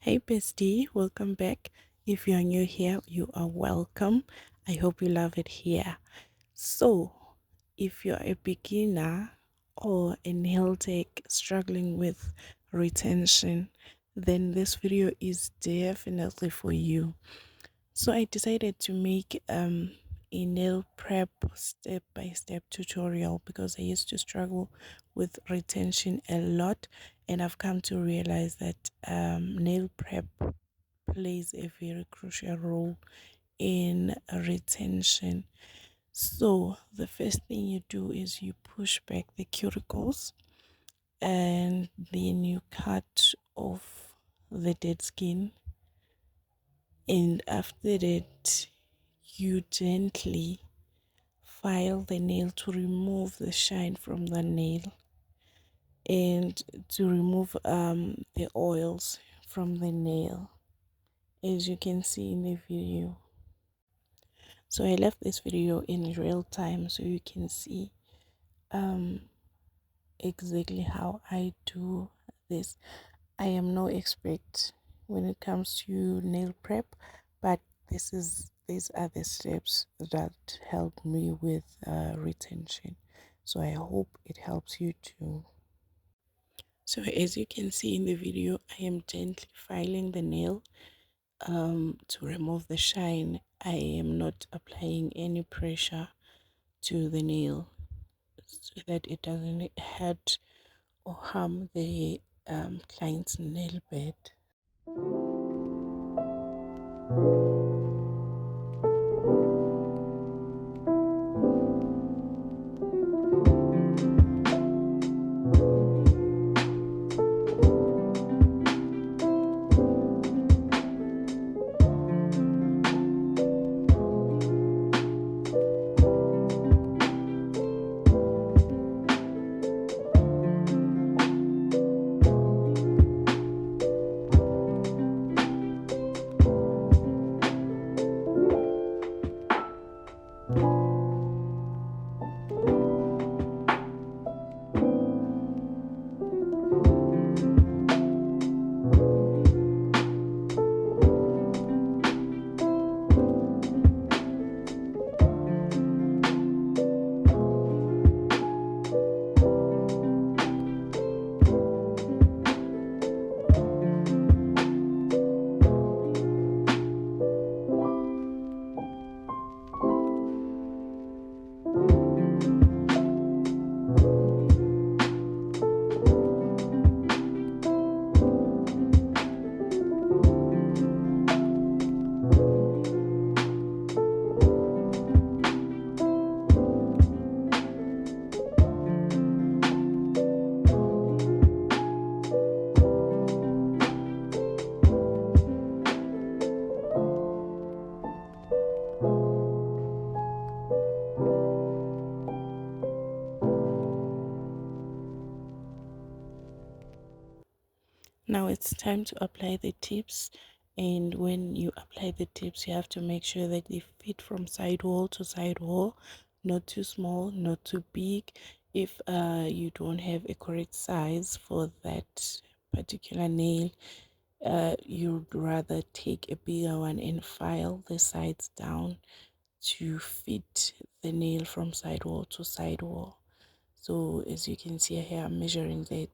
Hey bestie, welcome back. If you're new here, you are welcome. I hope you love it here. So, if you're a beginner or a nail tech struggling with retention, then this video is definitely for you. So I decided to make a nail prep step by step tutorial because I used to struggle with retention a lot, and I've come to realize that nail prep plays a very crucial role in retention. So the first thing you do is you push back the cuticles and then you cut off the dead skin, and after that you gently file the nail to remove the shine from the nail and to remove the oils from the nail, as you can see in the video. So I left this video in real time so you can see um exactly how I do this. I am no expert when it comes to nail prep, but these are the steps that help me with retention. So I hope it helps you too. So as you can see in the video, I am gently filing the nail to remove the shine. I am not applying any pressure to the nail so that it doesn't hurt or harm the client's nail bed. Now it's time to apply the tips, and when you apply the tips you have to make sure that they fit from side wall to side wall, not too small, not too big. If you don't have a correct size for that particular nail, you'd rather take a bigger one and file the sides down to fit the nail from side wall to side wall. So as you can see here, I'm measuring the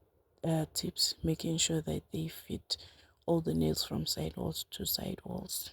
tips, making sure that they fit all the nails from side walls to side walls.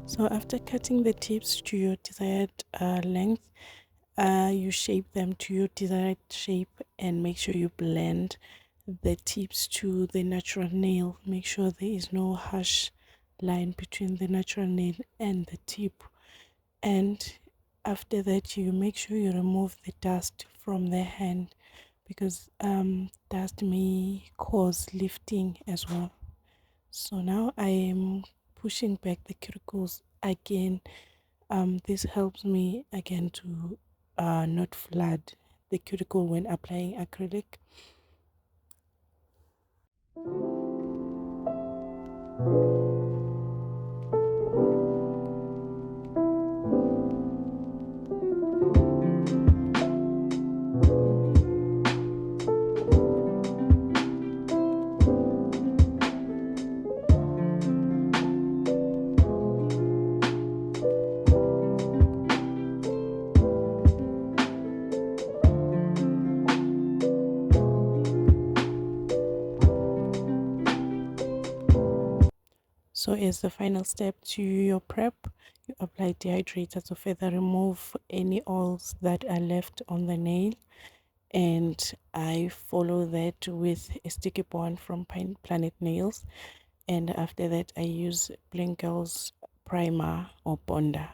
So after cutting the tips to your desired length, you shape them to your desired shape and make sure you blend the tips to the natural nail. Make sure there is no harsh line between the natural nail and the tip. And after that, you make sure you remove the dust from the hand because dust may cause lifting as well. So now I am pushing back the cuticles again. This helps me again to not flood the cuticle when applying acrylic. So as the final step to your prep, you apply dehydrator to further remove any oils that are left on the nail. And I follow that with a sticky bond from Planet Nails. And after that, I use Blinkels primer or bonder.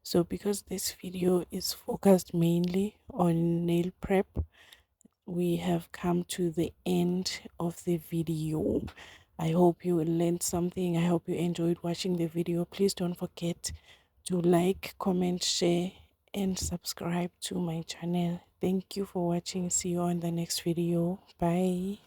So because this video is focused mainly on nail prep, we have come to the end of the video. I hope you learned something. I hope you enjoyed watching the video. Please don't forget to like, comment, share, and subscribe to my channel. Thank you for watching. See you on the next video. Bye.